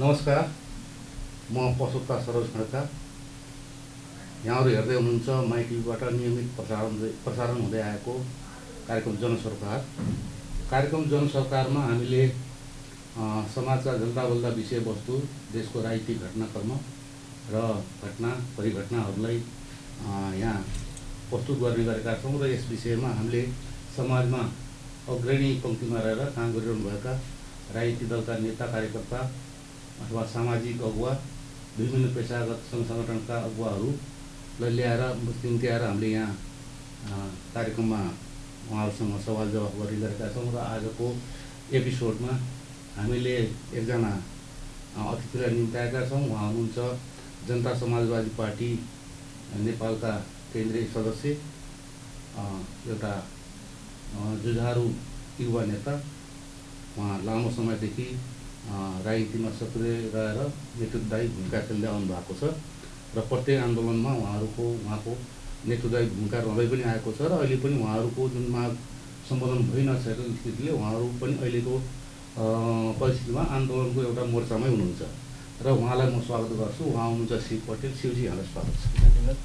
नमस्कार, म पशुपता सरोज खड्का। यहाँहरू हेर्दै हुनुहुन्छ माई टिभीबाट नियमित प्रसारण हुँदै आएको कार्यक्रम जनसरकार। कार्यक्रम जनसरकारमा हामीले समाजका जल्दा विषयवस्तु, देशको राजनीतिक घटनाक्रम र घटना परिघटनाहरूलाई यहाँ प्रस्तुत गर्ने गरेका छौँ र यस विषयमा हामीले समाजमा अग्रणी पङ्क्तिमा रहेर काम गरिरहनुभएका राजनीतिक दलका नेता कार्यकर्ता अथवा सामाजिक अगुवा, विभिन्न पेशागत सङ्घ सङ्गठनका अगुवाहरूलाई ल्याएर निम्त्याएर हामीले यहाँ कार्यक्रममा उहाँहरूसँग सवाल जवाफ गरिरहेका छौँ र आजको एपिसोडमा हामीले एकजना अतिथिलाई निम्त्याएका छौँ। उहाँ हुनुहुन्छ जनता समाजवादी पार्टी नेपालका केन्द्रीय सदस्य, एउटा जुझारु युवा नेता। उहाँ लामो समयदेखि राजनीतिमा सक्रिय रहेर नेतृत्वदायी भूमिका खेल्दै आउनु भएको छ र प्रत्येक आन्दोलनमा उहाँको नेतृत्वदायी भूमिका रहँदै पनि आएको छ र अहिले पनि उहाँहरूको जुन माग सम्बोधन भइ नसकेको स्थितिले उहाँहरू पनि अहिलेको परिस्थितिमा आन्दोलनको एउटा मोर्चामै हुनुहुन्छ र उहाँलाई म स्वागत गर्छु। उहाँ हुनुहुन्छ शिव पटेल। शिवजी, यहाँलाई स्वागत छ। धन्यवाद।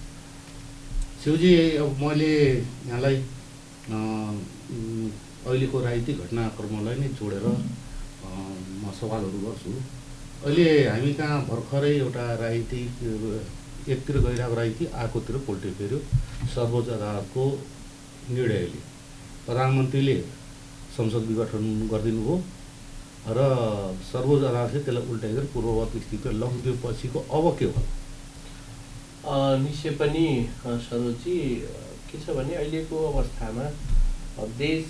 शिवजी, अब मैले यहाँलाई अहिलेको राजनीतिक घटनाक्रमलाई नै जोडेर म सवालहरू गर्छु। अहिले हामी कहाँ भर्खरै एउटा राजनीतिक एकतिर गइरहेको राजनीति अर्कोतिर पल्टि फेर्यो। सर्वोच्च अदालतको निर्णयले प्रधानमन्त्रीले संसद विघटन गरिदिनु हो र सर्वोच्च अदालतले त्यसलाई उल्टाइदिएर पूर्ववत स्थितिमा लगिदियो पछिको अब के भयो? निश्चय पनि सरोजी, के छ भने अहिलेको अवस्थामा देश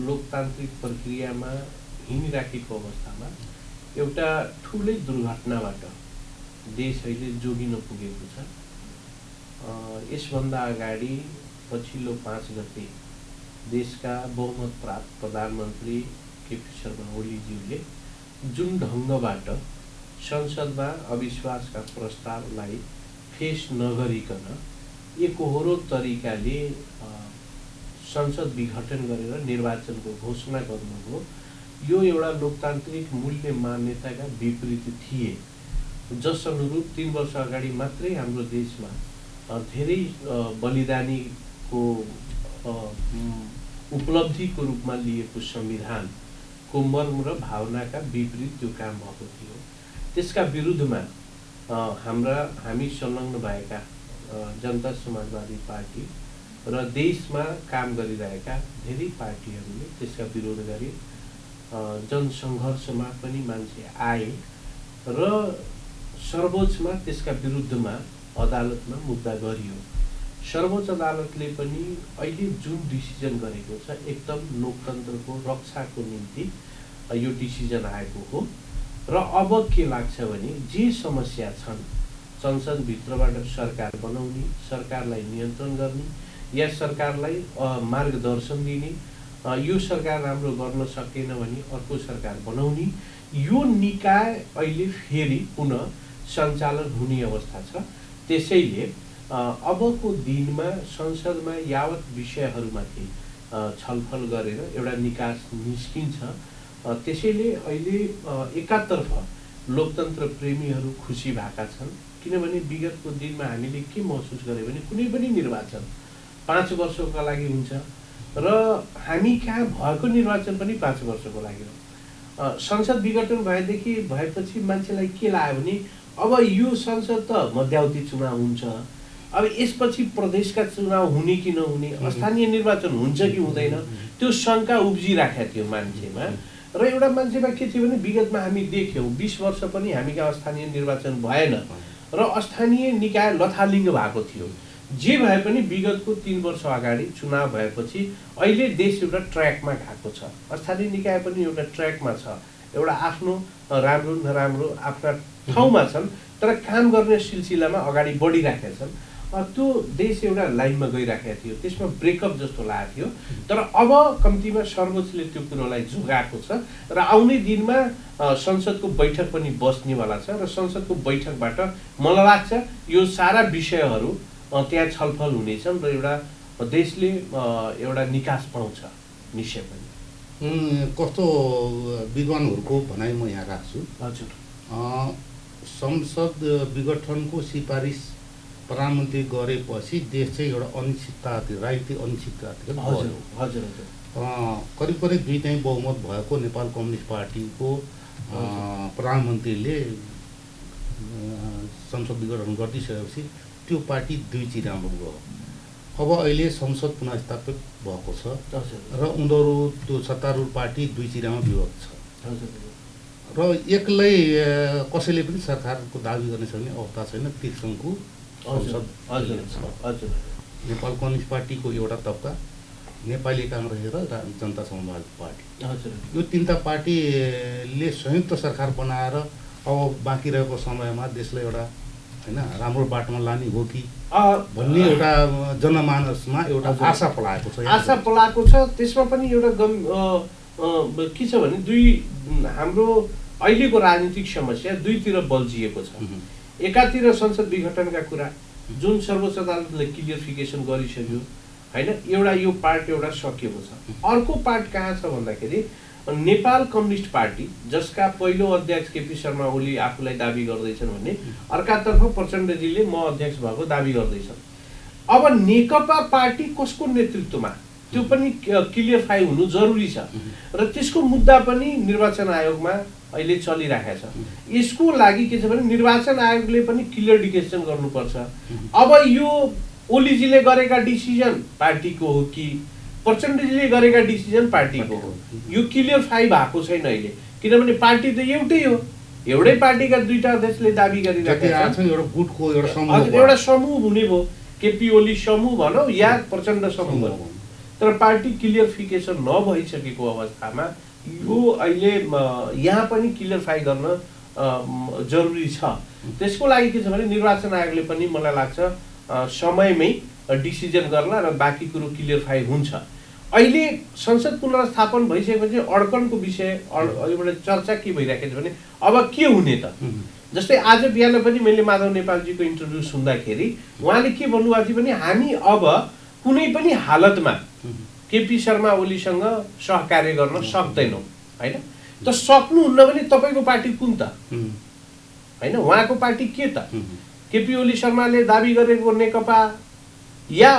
लोकतान्त्रिक प्रक्रियामा हिँडिराखेको अवस्थामा एउटा ठुलै दुर्घटनाबाट देश अहिले जोगिन पुगेको छ। यसभन्दा अगाडि पछिल्लो 5 गते देशका बहुमत प्राप्त प्रधानमन्त्री केपी शर्मा ओलीज्यूले जुन ढङ्गबाट संसदमा अविश्वासका प्रस्तावलाई फेस नगरिकन एकहोरो तरिकाले संसद विघटन गरेर निर्वाचनको घोषणा गर्नुभयो, यो एउटा लोकतान्त्रिक मूल्य मान्यताका विपरीत थिए। जस अनुरूप 3 वर्ष अगाडि मात्रै हाम्रो देशमा धेरै बलिदानीको उपलब्धिको रूपमा लिएको संविधानको मर्म र भावनाका विपरीत त्यो काम भएको थियो। त्यसका विरुद्धमा हामी संलग्न भएका जनता समाजवादी पार्टी र देशमा काम गरिरहेका धेरै पार्टीहरूले त्यसका विरोध गरे। जनसङ्घर्षमा पनि मान्छे आए र सर्वोच्चमा त्यसका विरुद्धमा अदालतमा मुद्दा गरियो। सर्वोच्च अदालतले पनि अहिले जुन डिसिजन गरेको छ एकदम लोकतन्त्रको रक्षाको निम्ति यो डिसिजन आएको हो र अब के लाग्छ भने जे समस्या छन् संसदभित्रबाट सरकार बनाउने, सरकारलाई नियन्त्रण गर्ने या सरकारलाई मार्गदर्शन दिने, यो सरकार राम्रो गर्न सकेन भने अर्को सरकार बनाउने, यो निकाय अहिले फेरि पुनः सञ्चालन हुने अवस्था छ। त्यसैले अबको दिनमा संसदमा यावत विषयहरूमाथि छलफल गरेर एउटा निकास निस्किन्छ। त्यसैले अहिले एकातर्फ लोकतन्त्र प्रेमीहरू खुसी भएका छन्, किनभने विगतको दिनमा हामीले के महसुस गऱ्यौँ भने कुनै पनि निर्वाचन 5 वर्षको लागि हुन्छ र हामी कहाँ भएको निर्वाचन पनि 5 वर्षको लागि हो। संसद विघटन भएपछि मान्छेलाई के लाग्यो भने अब यो संसद त मध्यावधि चुनाव हुन्छ, अब यसपछि प्रदेशका चुनाव हुने कि नहुने, स्थानीय निर्वाचन हुन्छ कि हुँदैन, त्यो शङ्का उब्जिराखेको थियो मान्छेमा। र एउटा मान्छेमा के थियो भने विगतमा हामी देख्यौँ 20 वर्ष पनि हामी कहाँ स्थानीय निर्वाचन भएन र स्थानीय निकाय लथालिङ्ग भएको थियो। जे भए पनि विगतको 3 वर्ष अगाडि चुनाव भएपछि अहिले देश एउटा ट्र्याकमा गएको छ। स्थानीय निकाय पनि एउटा ट्र्याकमा छ, एउटा आफ्नो राम्रो नराम्रो आफ्ना ठाउँमा छन् तर काम गर्ने सिलसिलामा अगाडि बढिराखेका छन्। त्यो देश एउटा लाइनमा गइराखेको थियो, त्यसमा ब्रेकअप जस्तो लागेको थियो। तर अब कम्तीमा सर्वोच्चले त्यो कुरोलाई जोगाएको छ र आउने दिनमा संसदको बैठक पनि बस्नेवाला छ र संसदको बैठकबाट मलाई लाग्छ यो सारा विषयहरू त्यहाँ छलफल हुनेछन् र एउटा देशले एउटा निकास पाउँछ निश्चय पनि। कस्तो विद्वानहरूको भनाइ म यहाँ राख्छु। हजुर संसद विघटनको सिफारिस प्रधानमन्त्री गरेपछि देश चाहिँ एउटा अनिश्चितता राजनीतिक अनिश्चितता हजुर हजुर हजुर करिब करिब 2/3 बहुमत भएको नेपाल कम्युनिस्ट पार्टीको प्रधानमन्त्रीले संसद विघटन गरिदिइसकेपछि त्यो पार्टी 2 चिरामा गयो। अब अहिले संसद पुनः स्थापित भएको छ र उनीहरू त्यो सत्तारूढ पार्टी 2 चिरामा विभक्त छ र एक्लै कसैले पनि सरकारको दाबी गर्न सक्ने अवस्था छैन। त्रिसङ्घको संसद नेपाल कम्युनिस्ट पार्टीको एउटा तबका, नेपाली काङ्ग्रेस र जनता समाजवादी पार्टी, यो तीनटा पार्टीले संयुक्त सरकार बनाएर अब बाँकी रहेको समयमा देशलाई एउटा हैन राम्रो बाटोमा लाने हो कि भन्ने एउटा जनमानसमा एउटा आशा पलाएको छ। आशा पलाएको छ। त्यसमा पनि एउटा के छ भने हाम्रो अहिलेको राजनीतिक समस्या दुईतिर बल्झिएको छ। एकातिर संसद विघटनका कुरा जुन सर्वोच्च अदालतले क्लियरिफिकेसन गरिसक्यो हैन, एउटा यो पार्ट एउटा सकिएको छ। अर्को पार्ट कहाँ छ भन्दाखेरि नेपाल कम्युनिस्ट पार्टी जसका पहिलो अध्यक्ष केपी शर्मा ओली आफूलाई दाबी गर्दैछन् भने अर्कातर्फ प्रचण्डजीले म अध्यक्ष भएको दाबी गर्दैछन्। अब नेकपा पार्टी कसको नेतृत्वमा त्यो पनि क्लियरफाई हुनु जरुरी छ र त्यसको मुद्दा पनि निर्वाचन आयोगमा अहिले चलिरहेको छ। यसको लागि के छ भने निर्वाचन आयोगले पनि क्लियरिफिकेसन गर्नुपर्छ। अब यो ओलीजीले गरेका डिसिजन पार्टीको हो कि प्रचण्डजीले गरेका डिसिजन पार्टीको हो, यो क्लियरफाई भएको छैन अहिले। किनभने पार्टी त एउटै हो, एउटै पार्टीका दुईटा अध्यक्षले दाबी गरिरहेका छन्। एउटा समूह हुने भयो, केपी ओली समूह भनौँ या प्रचण्ड समूह भनौँ, तर पार्टी क्लियरिफिकेसन नभइसकेको अवस्थामा यो अहिले यहाँ पनि क्लियरफाई गर्न जरुरी छ। त्यसको लागि के छ भने निर्वाचन आयोगले पनि मलाई लाग्छ समयमै डिसिजन गर्ला र बाँकी कुरो क्लियरफाई हुन्छ। अहिले संसद पुनर्स्थापन भइसकेपछि अड्कनको विषय एउटा चर्चा के भइरहेको छ भने अब के हुने त। जस्तै आज बिहान पनि मैले माधव नेपालजीको इन्टरभ्यू सुन्दाखेरि उहाँले के भन्नुभएको थियो भने हामी अब कुनै पनि हालतमा केपी शर्मा ओलीसँग सहकार्य गर्न सक्दैनौँ हैन। त सक्नुहुन्न भने तपाईँको पार्टी कुन त हैन, उहाँको पार्टी के त? केपी ओली शर्माले दाबी गरेको नेकपा या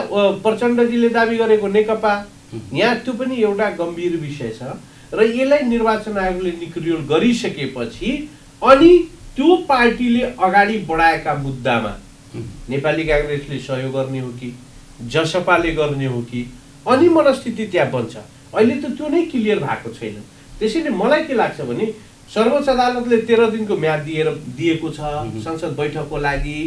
प्रचण्डजीले दाबी गरेको नेकपा, यहाँ त्यो पनि एउटा गम्भीर विषय छ र यसलाई निर्वाचन आयोगले निक्रियोल गरिसकेपछि अनि त्यो पार्टीले अगाडि बढाएका मुद्दामा नेपाली काङ्ग्रेसले सहयोग गर्ने हो कि जसपाले गर्ने हो कि अनि मनस्थिति त्यहाँ बन्छ। अहिले त त्यो नै क्लियर भएको छैन। त्यसैले मलाई के लाग्छ भने सर्वोच्च अदालतले 13 दिनको म्याद दिएको छ संसद बैठकको लागि।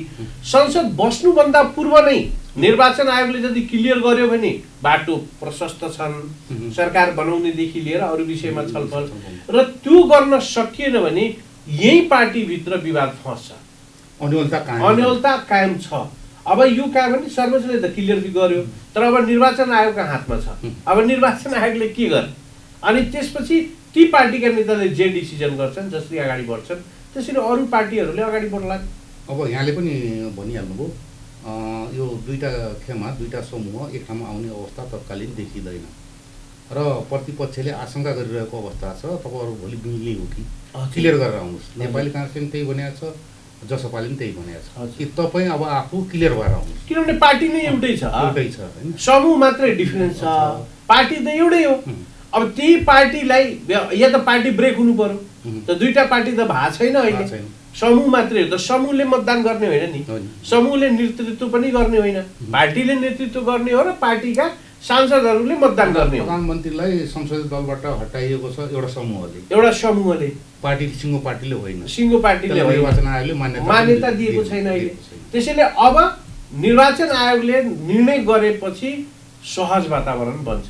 संसद बस्नुभन्दा पूर्व नै निर्वाचन आयोगले यदि क्लियर गर्यो भने बाटो प्रशस्त छन्, सरकार बनाउनेदेखि लिएर अरू विषयमा छलफल, र त्यो गर्न सकिएन भने यही पार्टीभित्र विवाद फस्छ, अनौलता कायम छ। अब यो कहाँ भने सर्वोच्चले त क्लियर गर्यो, तर अब निर्वाचन आयोगका हातमा छ। अब निर्वाचन आयोगले के गर्छ अनि त्यसपछि ती पार्टीका नेताले जे डिसिजन गर्छन्, जसरी अगाडि बढ्छन् त्यसरी अरू पार्टीहरूले अगाडि बढ्ला। अब यहाँले पनि भनिहाल्नुभयो यो दुईटा खेमा दुईटा समूह एक ठाउँमा आउने अवस्था तत्कालीन देखिँदैन र प्रतिपक्षले आशंका गरिरहेको अवस्था छ तपाईँहरू भोलि मिल्ने हो कि क्लियर गरेर आउनुहोस्। नेपाली काङ्ग्रेसले पनि त्यही भनेको छ, जसपाले पनि त्यही भनेको छ कि तपाईँ अब आफू क्लियर भएर आउनुहोस्। किनभने पार्टी नै एउटै छ हैन, समूह मात्रै डिफरेन्स छ, पार्टी त एउटै हो। अब त्यही पार्टीलाई या त पार्टी ब्रेक हुनु पर्यो, त दुईटा पार्टी त भएको छैन अहिले, समूह मात्रै हो। त समूहले मतदान गर्ने होइन नि, समूहले नेतृत्व पनि गर्ने होइन, पार्टीले नेतृत्व गर्ने हो र पार्टीका सांसदहरूले मतदान गर्ने हो। प्रधानमन्त्रीलाई संसदीय दलबाट हटाइएको छ एउटा समूहले, पार्टी सिङ्गो पार्टीले होइन, सिङ्गो पार्टीले निर्वाचन आयोगले मान्यता दिएको छैन अहिले। त्यसैले अब निर्वाचन आयोगले निर्णय गरेपछि सहज वातावरण बन्छ,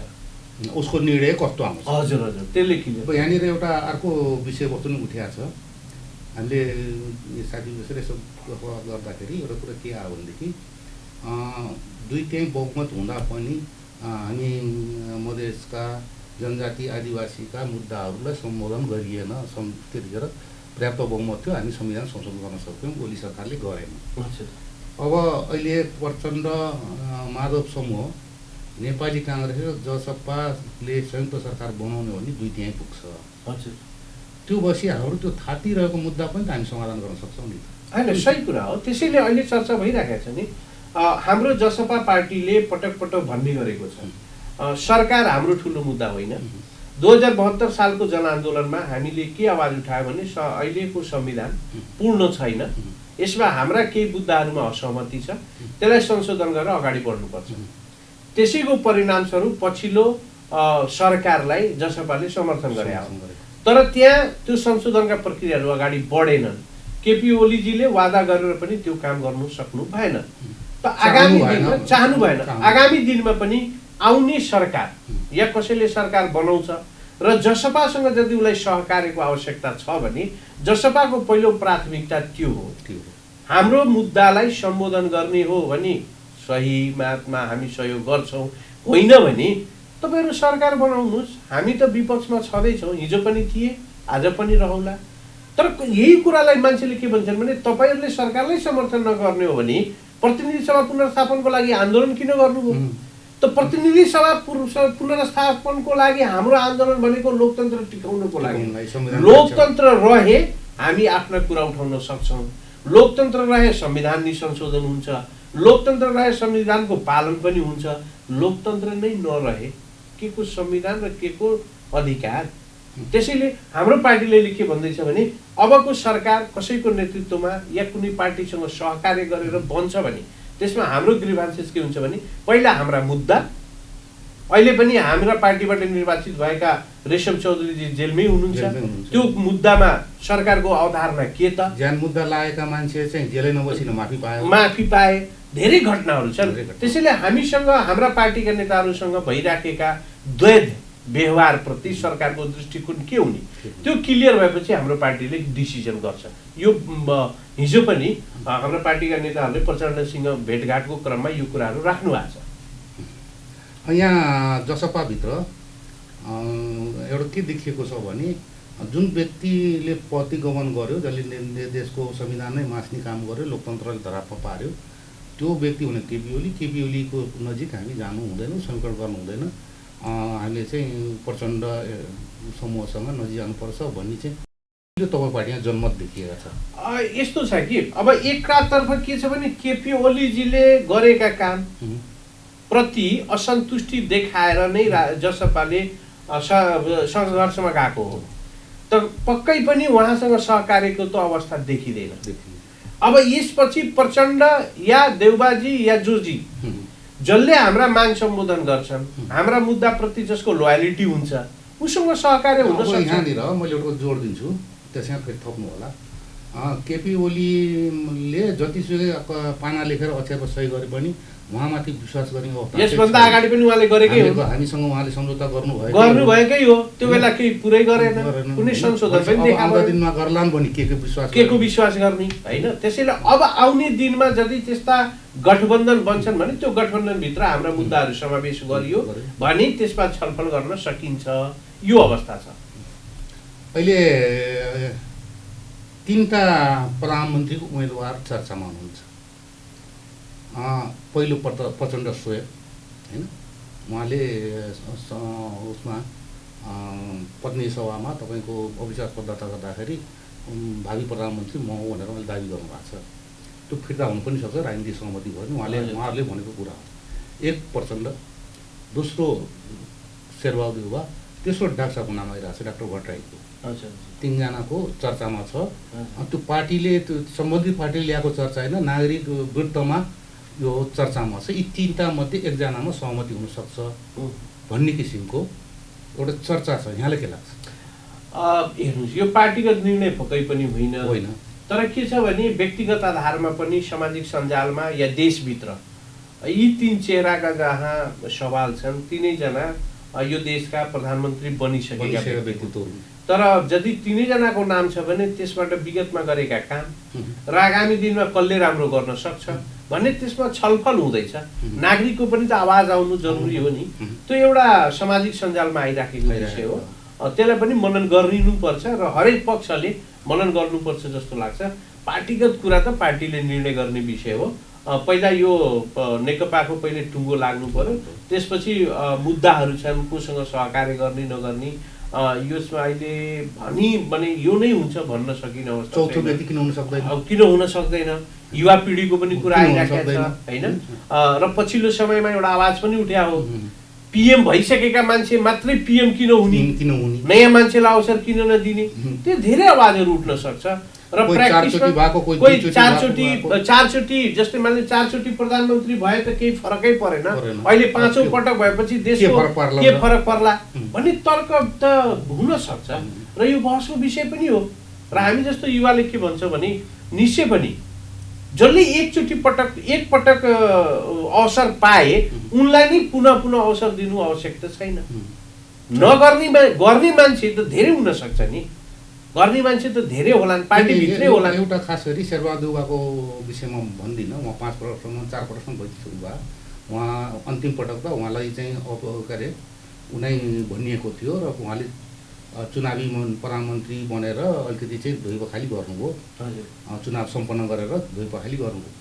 उसको निर्णय कस्तो आउँछ। हजुर हजुर त्यसले क्लियर। यहाँनिर एउटा अर्को विषयवस्तु पनि उठिएको छ। हामीले साथीहरू यसो गर्दाखेरि एउटा कुरा के आयो भनेदेखि 2/3 बहुमत हुँदा पनि हामी मधेसका जनजाति आदिवासीका मुद्दाहरूलाई सम्बोधन गरिएन। त्यतिखेर पर्याप्त बहुमत थियो, हामी संविधान संशोधन गर्न सक्थ्यौँ, ओली सरकारले गरेन। अब अहिले प्रचण्ड माधव समूह नेपाली काङ्ग्रेस र जसपाले संयुक्त सरकार बनाउने हो भने 2/3 पुग्छ। हजुर त्यो बसी हाम्रो त्यो थातिरहेको मुद्दा पनि त हामी समाधान गर्न सक्छौँ नि। होइन, सही कुरा हो। त्यसैले अहिले चर्चा भइरहेको छ नि। हाम्रो जसपा पार्टीले पटक पटक भन्ने गरेको छ सरकार हाम्रो ठुलो मुद्दा होइन। 2072 सालको जनआन्दोलनमा हामीले के आवाज उठायो भने अहिलेको संविधान पूर्ण छैन, यसमा हाम्रा केही मुद्दाहरूमा असहमति छ, त्यसलाई संशोधन गरेर अगाडि बढ्नुपर्छ। त्यसैको परिणामस्वरूप पछिल्लो सरकारलाई जसपाले समर्थन गरे। तर त्यहाँ त्यो संशोधनका प्रक्रियाहरू अगाडि बढेनन्। केपी ओलीजीले वादा गरेर पनि त्यो काम गर्नु सक्नु भएन। त आगामी दिनमा चाहनु भएन। आगामी दिनमा पनि आउने सरकार या कसैले सरकार बनाउँछ र जसपासँग यदि उसलाई सहकार्यको आवश्यकता छ भने जसपाको पहिलो प्राथमिकता त्यो हो। हाम्रो मुद्दालाई सम्बोधन गर्ने हो भने सही मातमा हामी सहयोग गर्छौँ, होइन भने तपाईँहरू सरकार बनाउनुहोस्, हामी त विपक्षमा छँदैछौँ, हिजो पनि थिए आज पनि रहौला। तर यही कुरालाई मान्छेले के भन्छन् भने तपाईँहरूले सरकारलाई समर्थन नगर्ने हो भने प्रतिनिधि सभा पुनर्स्थापनको लागि आन्दोलन किन गर्नुभयो? त प्रतिनिधि सभा पुनर्स्थापनको लागि हाम्रो आन्दोलन भनेको लोकतन्त्र टिकाउनको लागि। लोकतन्त्र रहे हामी आफ्ना कुरा उठाउन सक्छौँ, लोकतन्त्र रहे संविधान नि संशोधन हुन्छ, लोकतन्त्र रहे संविधानको पालन पनि हुन्छ। लोकतन्त्र नै नरहे के को संविधान र के को अधिकार? त्यसैले हाम्रो पार्टीले के भन्दैछ भने अबको सरकार कसैको नेतृत्वमा या कुनै पार्टीसँग सहकार्य गरेर बन्छ भने त्यसमा हाम्रो ग्रीभान्सेस के हुन्छ भने पहिला हाम्रा मुद्दा, अहिले पनि हाम्रा पार्टीबाट निर्वाचित भएका रेशम चौधरीजी जेलमै हुनुहुन्छ, त्यो मुद्दामा सरकारको अवधारणा के त? ज्यान मुद्दा लागेका मान्छे चाहिँ जेलै नबसिन माफी पाए, धेरै घटनाहरू छन्। त्यसैले हामीसँग हाम्रा पार्टीका नेताहरूसँग भइराखेका द्वैध व्यवहारप्रति सरकारको दृष्टिकोण के हुने त्यो क्लियर भएपछि हाम्रो पार्टीले डिसिजन गर्छ। यो हिजो पनि हाम्रो पार्टीका नेताहरूले प्रचण्डसँग भेटघाटको क्रममा यो कुराहरू राख्नु भएको छ। यहाँ जसपाभित्र एउटा के देखिएको छ भने जुन व्यक्तिले प्रतिगमन गर्यो, जसले देशको संविधान नै मास्ने काम गर्यो, लोकतन्त्रलाई धरापमा पार्यो, त्यो व्यक्ति भने केपी ओलीको नजिक हामी जानु हुँदैन, समीकरण गर्नु हुँदैन, हामीले चाहिँ प्रचण्ड समूहसँग नजिक जानुपर्छ भन्ने चाहिँ तपाईँ पार्टीमा जनमत देखिएको छ। यस्तो छ कि अब एकतर्फ के छ भने केपी ओलीजीले गरेका काम प्रति असन्तुष्टि देखाएर नै जसपाले सङ्घर्षमा गएको हो। तर पक्कै पनि उहाँसँग सहकार्यको त अवस्था देखिँदैन। अब यसपछि प्रचण्ड या देउबाजी या जोजी जसले हाम्रा माग सम्बोधन गर्छन्, हाम्रा मुद्दाप्रति जसको लोयलिटी हुन्छ, उसँग सहकार्य हुन सक्छ। यहाँनिर मैले एउटा जोड दिन्छु, त्यसमा फेरि थप्नु होला। केपी ओलीले जतिसुकै पाना लेखेर अक्षरमा सही गरे पनि उहाँमाथि विश्वास गर्ने अवस्था यसभन्दा अगाडि पनि उहाँले गरेकै हो। हामीसँग उहाँले सम्झौता गर्नुभएकै हो, त्यो बेला केही पुरै गरेन, कुनै संशोधन पनि देखाएको दिनमा गर्लान् भने के को विश्वास गर्ने होइन। त्यसैले अब आउने दिनमा यदि त्यस्ता गठबन्धन बन्छन् भने त्यो गठबन्धनभित्र हाम्रा मुद्दाहरू समावेश गरियो भने त्यसमा छलफल गर्न सकिन्छ। यो अवस्था छ। अहिले 3टा प्रधानमन्त्रीको उम्मेदवार चर्चामा हुनुहुन्छ। पहिलो प्रचण्ड स्वयं होइन, उहाँले उसमा प्रतिनिधि सभामा तपाईँको अविश्वास दर्ता गर्दाखेरि भावी प्रधानमन्त्री म हो भनेर उहाँले दाबी गर्नुभएको छ। त्यो फिर्ता हुनु पनि सक्छ, राजनीतिक सहमति भयो भने उहाँहरूले भनेको कुरा हो। एक प्रचण्ड, दोस्रो शेरबहादुर देउवा, तेस्रो डाक्टरको नाम आइरहेको छ, डाक्टर भट्टराईको। 3जनाको चर्चामा छ। त्यो पार्टीले त्यो सम्बन्धित पार्टीले ल्याएको चर्चा होइन, नागरिक वृत्तमा यो चर्चामा छ। यी 3टा मध्ये एकजनामा सहमति हुनसक्छ भन्ने किसिमको एउटा चर्चा छ। यहाँलाई के लाग्छ? हेर्नुहोस्, यो पार्टीगत निर्णय पक्कै पनि होइन। तर के छ भने व्यक्तिगत आधारमा पनि सामाजिक सञ्जालमा या देशभित्र यी 3 चेहराका जहाँ सवाल छन्, 3जना यो देशका प्रधानमन्त्री बनिसकेका व्यक्तित्व। तर यदि 3जनाको नाम छ भने त्यसबाट विगतमा गरेका काम र आगामी दिनमा कसले राम्रो गर्न सक्छ भन्ने त्यसमा छलफल हुँदैछ। नागरिकको पनि त आवाज आउनु जरुरी हो नि। त्यो एउटा सामाजिक सञ्जालमा आइराखेको विषय हो, त्यसलाई पनि मनन गरिनुपर्छ र हरेक पक्षले मनन गर्नुपर्छ जस्तो लाग्छ। पार्टीगत कुरा त पार्टीले निर्णय गर्ने विषय हो। पहिला यो नेकपाको पहिले टुङ्गो लाग्नु पर्यो, त्यसपछि मुद्दाहरू छन् कोसँग सहकार्य गर्ने नगर्ने, यसमा अहिले भने यो नै हुन्छ भन्न सकिने अवस्था चौथो व्यक्ति किन हुन सक्दैन, किन हुन सक्दैन, युवा पिँढीको पनि कुरा आइराखेको छ होइन। र पछिल्लो समयमा एउटा आवाज पनि उठ्या हो, पीएम भइसकेका मान्छे मात्रै पीएम किन हुने, नयाँ मान्छेलाई अवसर किन नदिने, त्यो धेरै आवाजहरू उठ्न सक्छ। र प्र्याक्टिसमा कोही चारचोटि जस्तै मान्ने 4 चोटि प्रधानमन्त्री भए त केही फरकै परेन, अहिले 5औं पटक भएपछि देशको के फरक पर्ला भन्ने तर्क त हुन सक्छ। र यो बहसको विषय पनि हो। र हामी जस्तो युवाले के भन्छ भने निश्चय पनि जसले एकपटक अवसर पाए उनलाई नै पुनः अवसर दिनु आवश्यक त छैन। गर्ने मान्छे त धेरै हुन सक्छ नि, गर्ने मान्छे त धेरै होलान्, पार्टीभित्रै होलान्। एउटा खास गरी शेरबहादुर देउवाको विषयमा भन्दिनँ, उहाँ 5 वर्षसम्म 4 वर्षसम्म भइसक्नु भयो। उहाँ अन्तिम पटक त उहाँलाई चाहिँ के अरे उनै भनिएको थियो र उहाँले चुनावी प्रधानमन्त्री बनेर अलिकति चाहिँ धोइ बखाली गर्नुभयो, चुनाव सम्पन्न गरेर धोइ बखाली गर्नुभयो।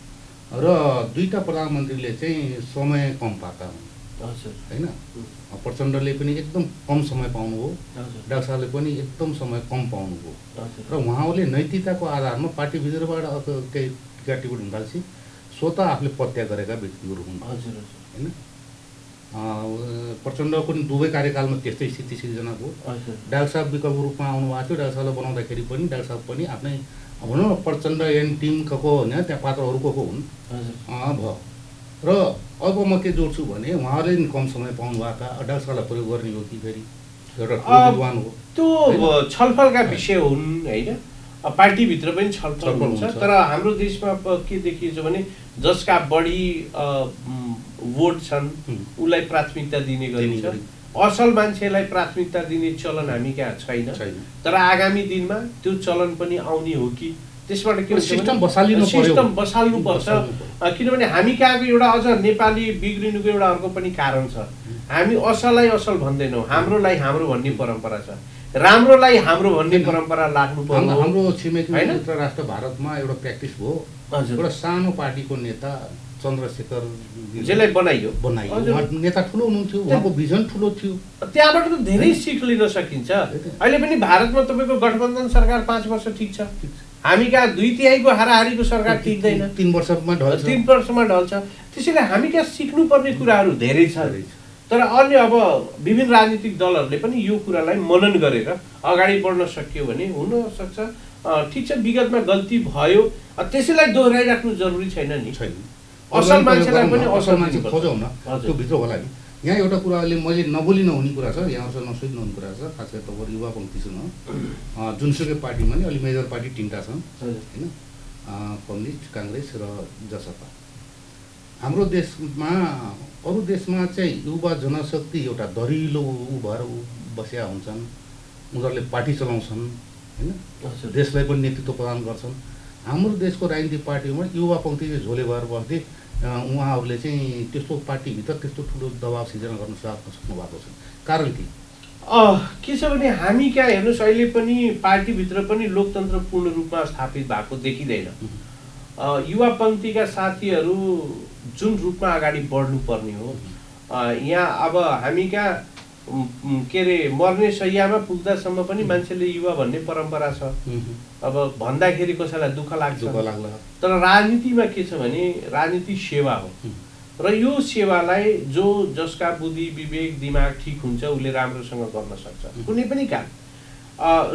र दुईटा प्रधानमन्त्रीले चाहिँ समय कम पाएका होइन। प्रचण्डले पनि एकदम कम समय पाउनुभयो, डाक्टर साहबले पनि एकदम समय कम पाउनुभयो। र उहाँले नैतिकताको आधारमा पार्टीभित्रबाट केही टिका टिप्पणी हुँदाल्छि स्वतः आफूले पत्या गरेका व्यक्तिहरू हुन् होइन। प्रचण्ड पनि दुवै कार्यकालमा त्यस्तै स्थिति सिर्जना भयो। डाक्टर साहब विकल्प रूपमा आउनुभएको थियो, डाक्टर साहबलाई बनाउँदाखेरि पनि डाक्टर साहब पनि आफ्नै भनौँ न प्रचण्ड एन्ड टिमको होइन, त्यहाँ पात्रहरूको हुन् भयो। र अब म के जोड्छु भने उहाँले नि कम समय पाउनु भएका, डाक्टर साहबलाई प्रयोग गर्ने हो कि फेरि एउटा विद्वान हो, त्यो छलफलका विषय हुन् होइन। पार्टीभित्र पनि छलफल हुन्छ, तर हाम्रो देशमा के देखिन्छ भने जसका बढी भोट छन् उसलाई प्राथमिकता दिने गरिन्छ, असल मान्छेलाई प्राथमिकता दिने चलन हामी कहाँ छैन। तर आगामी दिनमा त्यो चलन पनि आउने हो कि त्यसबाट के सिस्टम बसाल्नुपर्छ। किनभने हामी कहाँको एउटा अझ नेपाली बिग्रिनुको एउटा अर्को पनि कारण छ, हामी असललाई असल भन्दैनौँ, हाम्रोलाई हाम्रो भन्ने परम्परा छ, राम्रोलाई हाम्रो भन्ने परम्परा लाग्नु पर्छ। हाम्रो छिमेकी मित्र राष्ट्र भारतमा एउटा प्र्याक्टिस भयो, एउटा सानो पार्टीको नेता चन्द्रशेखर जसलाई बनाइयो, नेता ठुलो हुनुहुन्थ्यो, उहाँको भिजन ठुलो थियो, त्यहाँबाट त धेरै सिख लिन सकिन्छ। अहिले पनि भारतमा तपाईँको गठबन्धन सरकार 5 वर्ष ठिक छ, हामी कहाँ 2/3 हाराहारीको सरकार टिक्दैन, 3 वर्षमा ढल्छ। त्यसैले हामी कहाँ सिक्नुपर्ने कुराहरू धेरै छ। तर अन्य अब विभिन्न राजनीतिक दलहरूले पनि यो कुरालाई मनन गरेर अगाडि बढ्न सक्यो भने हुनसक्छ। ठिक छ, विगतमा गल्ती भयो, त्यसैलाई दोहोऱ्याइराख्नु जरुरी छैन नि। असल मान्छेलाई पनि असल मान्छे खोजौँ न, त्यो भित्र होला नि। यहाँ एउटा कुरा अहिले मैले नबोली नहुने कुरा छ, यहाँसँग नसोची नहुने कुरा छ, खास गरी तपाईँ युवा पङ्क्तिसँग जुनसुकै पार्टीमा नि अलि मेजर पार्टी 3टा छन् होइन, कम्युनिस्ट, काङ्ग्रेस र जसपा। हाम्रो देशमा अरू देशमा चाहिँ युवा जनशक्ति एउटा दरिलो भएर बसेका हुन्छन्, उनीहरूले पार्टी चलाउँछन् होइन, देशलाई पनि नेतृत्व प्रदान गर्छन्। हाम्रो देशको राजनीतिक पार्टीमा युवा पङ्क्ति चाहिँ झोले भएर बस्दै उहाँहरूले चाहिँ त्यस्तो पार्टीभित्र त्यस्तो ठुलो दबाब सिर्जना गर्न सक्नु भएको छ। कारण के छ भने हामी कहाँ हेर्नुहोस् अहिले पनि पार्टीभित्र पनि लोकतन्त्र पूर्ण रूपमा स्थापित भएको देखिँदैन। युवा पङ्क्तिका साथीहरू जुन रूपमा अगाडि बढ्नुपर्ने हो, यहाँ अब हामी कहाँ के अरे मर्ने सैयामा पुग्दासम्म पनि मान्छेले युवा भन्ने परम्परा छ। अब भन्दाखेरि कसैलाई दुःख लाग्छ, तर राजनीतिमा के छ भने राजनीति सेवा हो, र यो सेवालाई जो जसका बुद्धि विवेक दिमाग ठिक हुन्छ उसले राम्रोसँग गर्न सक्छ। कुनै पनि काम,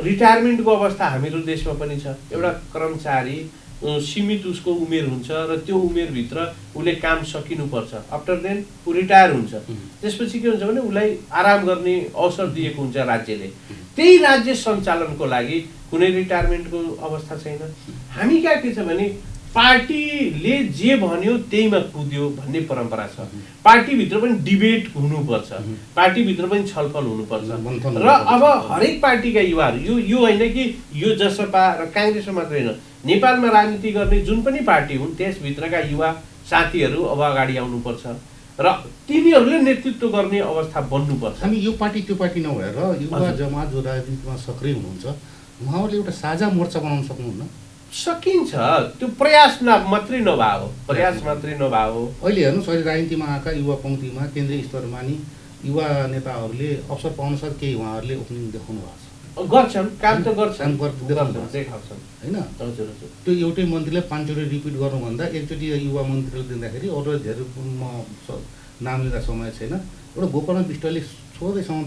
रिटायरमेन्टको अवस्था हाम्रो देशमा पनि छ। एउटा कर्मचारी सीमित उसको उमेर हुन्छ र त्यो उमेरभित्र उसले काम सकिनुपर्छ। आफ्टर देन ऊ रिटायर हुन्छ, त्यसपछि के हुन्छ भने उसलाई आराम गर्ने अवसर दिएको हुन्छ राज्यले। त्यही राज्य सञ्चालनको लागि कुनै रिटायरमेन्टको अवस्था छैन। हामी कहाँ के छ भने पार्टीले जे भन्यो त्यहीमा कुद्यो भन्ने परम्परा छ। पार्टीभित्र पनि डिबेट हुनुपर्छ, पार्टीभित्र पनि छलफल हुनुपर्छ। र अब हरेक पार्टीका युवाहरू यो होइन कि यो जसपा र काङ्ग्रेसमा मात्र होइन, नेपालमा राजनीति गर्ने जुन पनि पार्टी हुन् त्यसभित्रका युवा साथीहरू अब अगाडि आउनुपर्छ र तिनीहरूले नेतृत्व गर्ने अवस्था बन्नुपर्छ। हामी यो पार्टी त्यो पार्टी नभएर युवा जमात जो राजनीतिमा सक्रिय हुनुहुन्छ उहाँहरूले एउटा साझा मोर्चा बनाउन सक्नुहुन्न। सकिन्छ, त्यो प्रयास मात्रै नभए हो, प्रयास मात्रै नभए हो। अहिले हेर्नुहोस्, अहिले राजनीतिमा आएका युवा पङ्क्तिमा केन्द्रीय स्तरमा नि युवा नेताहरूले अवसर पाउनसाथ केही उहाँहरूले ओपनिङ देखाउनु भएको छ, गर्छन्, काम त गर्छन्, देखाउँछन् देखाउँछन् होइन। हजुर हजुर। त्यो एउटै मन्त्रीलाई 5 चोटि रिपिट गर्नुभन्दा एकचोटि युवा मन्त्रीले दिँदाखेरि अरू धेरै नाम लिँदा समय छैन। एउटा गोकर्ण विष्टले सोधै समय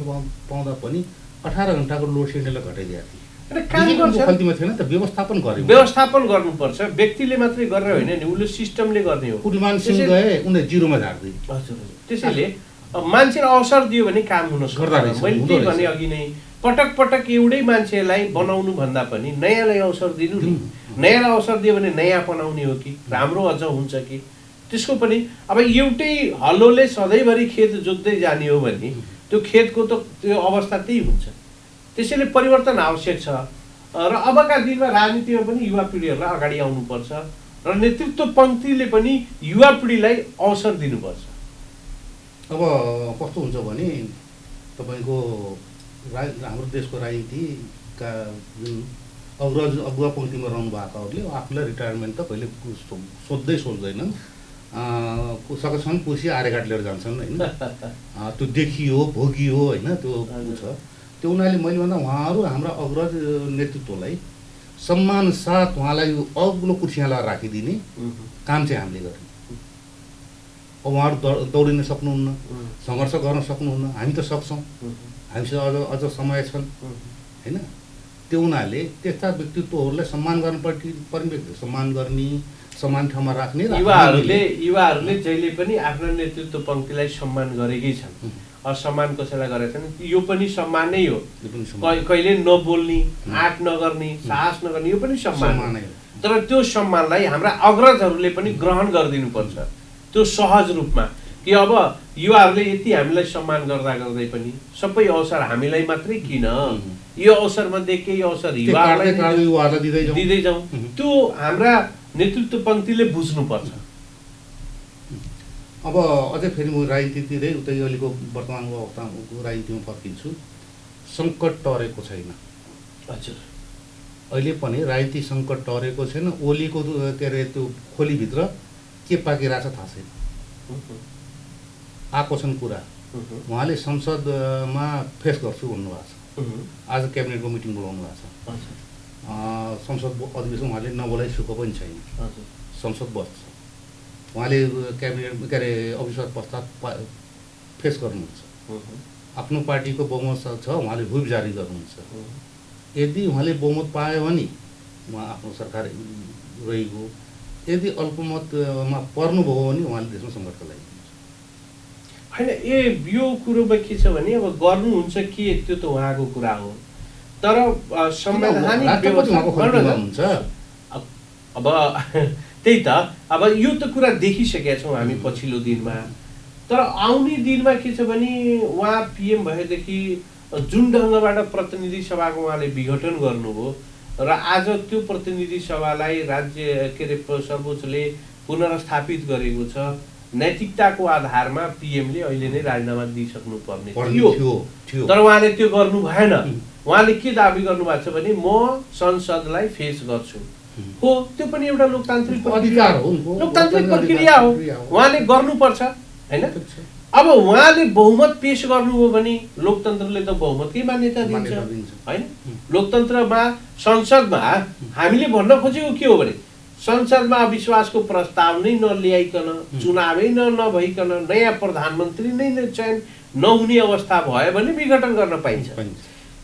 पाउँदा पनि 18 घन्टाको लोड सेड्युललाई घटाइदिएको थियो। काम गर्छ, खल्तीमा थिएन त, व्यवस्थापन गर्यो। व्यवस्थापन गर्नुपर्छ, व्यक्तिले मात्रै गरेर होइन नि, उसले सिस्टमले गर्ने हो। कुलमान सिंह गए, उनले जिरोमा झार्दिए। हजुर हजुर। त्यसैले मान्छेलाई अवसर दियो भने काम हुन सक्छ। मैले त्यही भने अघि नै, पटक पटक एउटै मान्छेलाई बनाउनु भन्दा पनि नयाँलाई अवसर दिनु नि। नयाँलाई अवसर दियो भने नयाँ बनाउने हो कि राम्रो अझ हुन्छ कि त्यसको पनि। अब एउटै हलोले सधैँभरि खेत जोत्दै जाने हो भने त्यो खेतको त त्यो अवस्था त्यही हुन्छ। त्यसैले परिवर्तन आवश्यक छ र अबका दिनमा राजनीतिमा पनि युवा पिँढीहरूलाई अगाडि आउनुपर्छ र नेतृत्व पङ्क्तिले पनि युवा पिँढीलाई अवसर दिनुपर्छ। अब कस्तो हुन्छ भने तपाईँको हाम्रो देशको राजनीतिका जुन अगुवा पङ्क्तिमा रहनु भएकाहरूले आफूलाई रिटायरमेन्ट त कहिले सोच्दैनन्। सकेसम्म कुर्सी आरेघाट लिएर जान्छन् होइन। त्यो देखियो, भोगियो होइन, त्यो छ। त्यो उनीहरूले मैले भन्दा उहाँहरू हाम्रा अग्रज नेतृत्वलाई सम्मान साथ उहाँलाई अग्लो कुर्सीमा लगाएर राखिदिने काम चाहिँ हामीले गर्ने। अब उहाँहरू दौडिन सक्नुहुन्न, सङ्घर्ष गर्न सक्नुहुन्न, हामी त सक्छौँ, हामीसँग अझ समय छन् होइन। त्यो हुनाले त्यस्ता व्यक्तित्वहरूलाई सम्मान गर्नुपर्ने व्यक्ति सम्मान गर्ने, समान ठाउँमा राख्ने। युवाहरूले जहिले पनि आफ्नो नेतृत्व पङ्क्तिलाई सम्मान गरेकै छन्। असम्मान कसैलाई गरेका छन्, यो पनि सम्मान नै हो। कहिले नबोल्ने, आँट नगर्ने, साहस नगर्ने, यो पनि सम्मान हो। तर त्यो सम्मानलाई हाम्रा अग्रजहरूले पनि ग्रहण गरिदिनुपर्छ त्यो सहज रूपमा कि अब युवाहरूले यति हामीलाई सम्मान गर्दा गर्दै पनि सबै अवसर हामीलाई मात्रै किन, यो अवसरमध्ये केही अवसर युवाहरूलाई दिँदै जाउँ। त्यो हाम्रा नेतृत्व पङ्क्तिले बुझ्नुपर्छ। अब अझै फेरि म राजनीतितिरै उतै अहिलेको वर्तमानको अवस्थाको राजनीतिमा फर्किन्छु। सङ्कट टरेको छैन। हजुर, अहिले पनि राजनीति सङ्कट टरेको छैन। ओलीको के अरे त्यो खोलीभित्र के पाकिरहेछ थाहा छैन। आएको छन् कुरा, उहाँले संसदमा फेस गर्छु भन्नुभएको छ। आज क्याबिनेटको मिटिङ बोलाउनु भएको छ। संसद अधिवेशन उहाँले नबोलाइ सुख पनि छैन। संसद बस्छ, उहाँले क्याबिनेट के अरे अविश्वास प्रस्ताव फेस गर्नुहुन्छ। आफ्नो पार्टीको बहुमत छ, उहाँले व्हिप जारी गर्नुहुन्छ। यदि उहाँले बहुमत पायो भने उहाँ आफ्नो सरकार रहेको, यदि अल्पमतमा पर्नुभयो भने उहाँले देशमा सङ्कटको लागि होइन। यो कुरोमा के छ भने अब गर्नुहुन्छ के, त्यो त उहाँको कुरा हो। तर संवैधानिक हुन्छ। अब त्यही त, अब यो त कुरा देखिसकेका छौँ हामी पछिल्लो दिनमा। तर आउने दिनमा के छ भने उहाँ पिएम भएदेखि जुन ढङ्गबाट प्रतिनिधि सभाको उहाँले विघटन गर्नुभयो र आज त्यो प्रतिनिधि सभालाई राज्य के अरे सर्वोच्चले पुनर्स्थापित गरेको छ। नैतिकताको आधारमा पिएमले अहिले नै राजीनामा दिइसक्नु पर्ने थियो, तर उहाँले त्यो गर्नु भएन। उहाँले के दाबी गर्नुभएको छ भने म संसदलाई फेस गर्छु। हो, त्यो पनि एउटा लोकतान्त्रिक अधिकार हो, लोकतान्त्रिक प्रक्रिया हो, उहाँले गर्नुपर्छ होइन। अब उहाँले बहुमत पेश गर्नुभयो भने लोकतन्त्रले त बहुमतकै मान्यता दिन्छ होइन। लोकतन्त्रमा संसदमा हामीले भन्न खोजेको के हो भने संसदमा अविश्वासको प्रस्ताव नै नल्याइकन, चुनावै नभइकन, नयाँ प्रधानमन्त्री नै चयन नहुने अवस्था भयो भने विघटन गर्न पाइन्छ।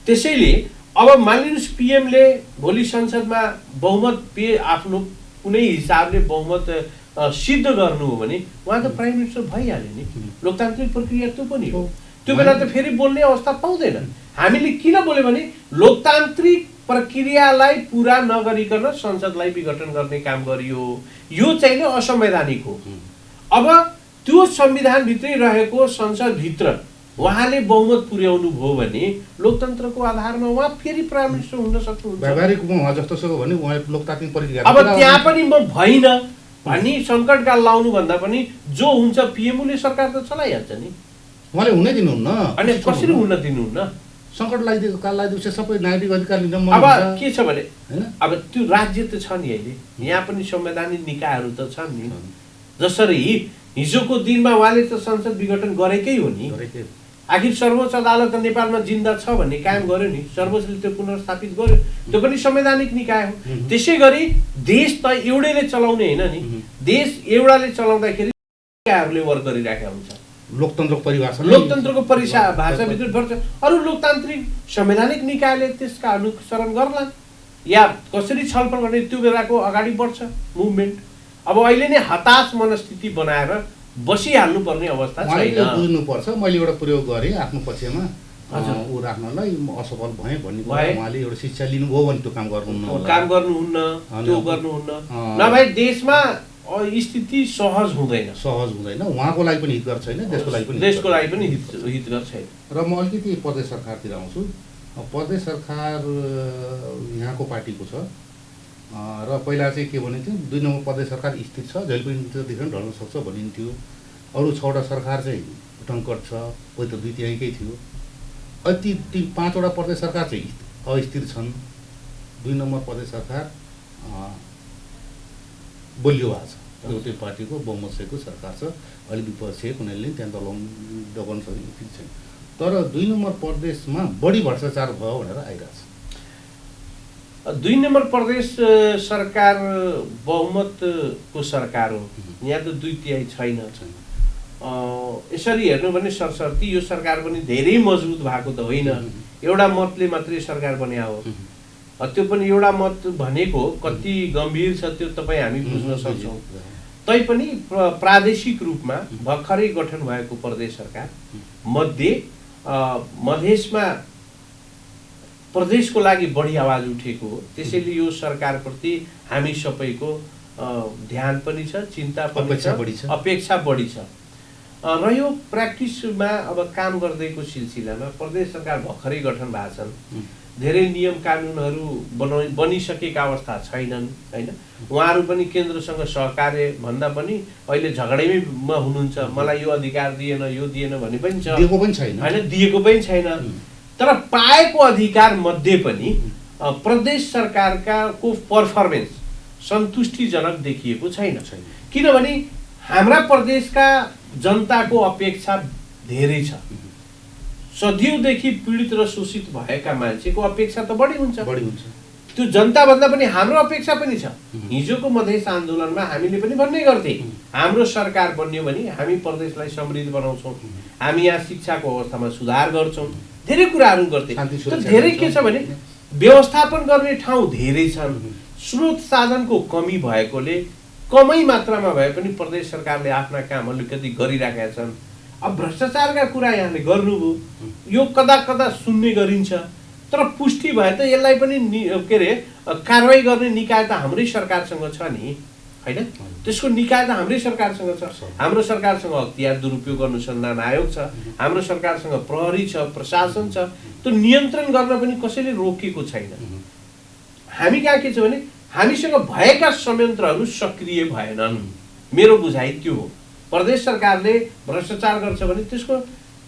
त्यसैले अब मानिलिनुहोस् पिएमले भोलि संसदमा बहुमत आफ्नो कुनै हिसाबले बहुमत सिद्ध गर्नु हो भने उहाँ त प्राइम मिनिस्टर भइहाल्यो नि। लोकतान्त्रिक प्रक्रिया त्यो पनि हो। त्यो बेला त फेरि बोल्ने अवस्था पाउँदैन। हामीले किन बोल्यो भने लोकतान्त्रिक प्रक्रियालाई पुरा नगरिकन संसदलाई विघटन गर्ने काम गरियो। यो चाहिँ असंवैधानिक हो। अब त्यो संविधानभित्रै रहेको संसदभित्र उहाँले बहुमत पुर्याउनु भयो भने लोकतन्त्रको आधारमा उहाँ फेरि प्राइम मिनिस्टर हुन सक्नुहुन्छ। व्यावहारिकमा उहाँ जस्तो छ भने उहाँ लोकतान्त्रिक प्रक्रिया अब त्यहाँ पनि म भइन भन्ने सङ्कटकाल लाउनु भन्दा पनि जो हुन्छ पिएमओले सरकार त चलाइहाल्छ नि। उहाँले हुनै दिनुहुन्न। अनि कसरी हुन दिनुहुन्न? सङ्कट लगाइदिएको काल लगाइदिएपछि सबै नागरिक अधिकार लिन मन अब हुन्छ के छ भने हैन अब त्यो राज्य त छ नि अहिले, यहाँ पनि संवैधानिक निकायहरू त छन् नि। जसरी हिजोको दिनमा उहाँले त संसद विघटन गरेकै हो नि। गरेकै आखिर सर्वोच्च अदालत त नेपालमा जिन्दा छ भन्ने कायम गर्यो नि, सर्वोच्चले त्यो पुनर्स्थापित गर्यो, त्यो पनि संवैधानिक निकाय हो। त्यसै गरी देश त एउटैले चलाउने होइन नि, देश एउटाले चलाउँदाखेरि निकायहरूले वर्क गरिराखेका हुन्छ। लोकतन्त्रको परिभाषा लोकतन्त्रको भाषाभित्र पर्छ। अरू लोकतान्त्रिक संवैधानिक निकायले त्यसका अनुसरण गर्लान् या कसरी छलफल गर्ने त्यो बेलाको अगाडि बढ्छ मुभमेन्ट। अब अहिले नै हताश मनस्थिति बनाएर बसिहाल्नु पर्ने अवस्था छैन। बुझ्नुपर्छ मैले एउटा प्रयोग गरेँ आफ्नो पक्षमा ऊ राख्नलाई म असफल भएँ भन्ने कुरा उहाँले एउटा शिक्षा लिनुभयो भने त्यो काम गर्नुहुन्न त्यो गर्नुहुन्न नभए देशमा स्थिति सहज हुँदैन उहाँको लागि पनि हितकर छैन, देशको लागि पनि हितकर छैन। र म अलिकति प्रदेश सरकारतिर आउँछु। प्रदेश सरकार यहाँको पार्टीको छ र पहिला चाहिँ के भनिन्थ्यो 2 नम्बर प्रदेश सरकार स्थिर छ, जहिले पनि नीतिदेखि ढल्न सक्छ भनिन्थ्यो। अरू 6वटा सरकार चाहिँ उटङ्कट छ, कोही त 2/3 थियो। अहिले ती 5वटा प्रदेश सरकार चाहिँ अस्थिर छन्। 2 नम्बर प्रदेश सरकार बलियो भएको छ, एउटै पार्टीको बहुमतको सरकार छ। अहिले विपक्ष कुनैले त्यहाँ दबाउन सक्ने स्थिति छैन। तर 2 नम्बर प्रदेशमा बढी भ्रष्टाचार भयो भनेर आइरहेछ। 2 नम्बर प्रदेश सरकार बहुमतको सरकार हो, यहाँ त 2/3 छैन। यसरी हेर्नु भने सरसर्ती यो सरकार पनि धेरै मजबुत भएको त होइन, एउटा मतले मात्रै सरकार बन्या हो। त्यो पनि एउटा मत भनेको कति गम्भीर छ त्यो तपाईँ हामी बुझ्न सक्छौँ। तैपनि प्रादेशिक रूपमा भर्खरै गठन भएको प्रदेश सरकार मध्ये मधेसमा प्रदेशको लागि बढी आवाज उठेको हो। त्यसैले यो सरकारप्रति हामी सबैको ध्यान पनि छ, चिन्ता पनि छ, अपेक्षा बढी छ। र यो प्र्याक्टिसमा अब काम गर्दैको सिलसिलामा प्रदेश सरकार भर्खरै गठन भएको छन्, धेरै नियम कानुनहरू बनिसकेका अवस्था छैनन् हैन। उहाँहरू पनि केन्द्रसँग सहकार्य भन्दा पनि अहिले झगडैमा हुनुहुन्छ, मलाई यो अधिकार दिएन यो दिएन भन्ने पनि छ, दिएको पनि छैन हैन, दिएको पनि छैन। तर पाएको अधिकार मध्ये पनि प्रदेश सरकारका को पर्फर्मेन्स सन्तुष्टिजनक देखिएको छैन। किनभने हाम्रा प्रदेशका जनताको अपेक्षा धेरै छ। सदियौदेखि पीडित र शोषित भएका मान्छेको अपेक्षा त बढी हुन्छ। त्यो जनताभन्दा पनि हाम्रो अपेक्षा पनि छ। हिजोको मधेस आन्दोलनमा हामीले पनि भन्ने गर्थे हाम्रो सरकार बन्यो भने हामी प्रदेशलाई समृद्ध बनाउँछौँ, हामी यहाँ शिक्षाको अवस्थामा सुधार गर्छौँ, धेरै कुराहरू गर्थे। धेरै के छ भने व्यवस्थापन गर्ने ठाउँ धेरै छन्, स्रोत साधनको कमी भएकोले कमै मात्रामा भए पनि प्रदेश सरकारले आफ्ना काम अलिकति गरिराखेका छन्। अब भ्रष्टाचारका कुरा यहाँले गर्नुभयो, यो कदा कदा सुन्ने गरिन्छ, तर पुष्टि भए त यसलाई पनि के अरे कारवाही गर्ने निकाय त हाम्रै सरकारसँग छ नि हैन। त्यसको निकाय त हाम्रै सरकारसँग छ। हाम्रो सरकारसँग अख्तियार दुरुपयोग अनुसन्धान आयोग छ, हाम्रो सरकारसँग प्रहरी छ, प्रशासन छ। त्यो नियन्त्रण गर्न पनि कसैले रोकेको छैन। हामी कहाँ के छ भने हामीसँग भएका संयन्त्रहरू सक्रिय भएनन्। मेरो बुझाइ त्यो हो। प्रदेश सरकारले भ्रष्टाचार गर्छ भने त्यसको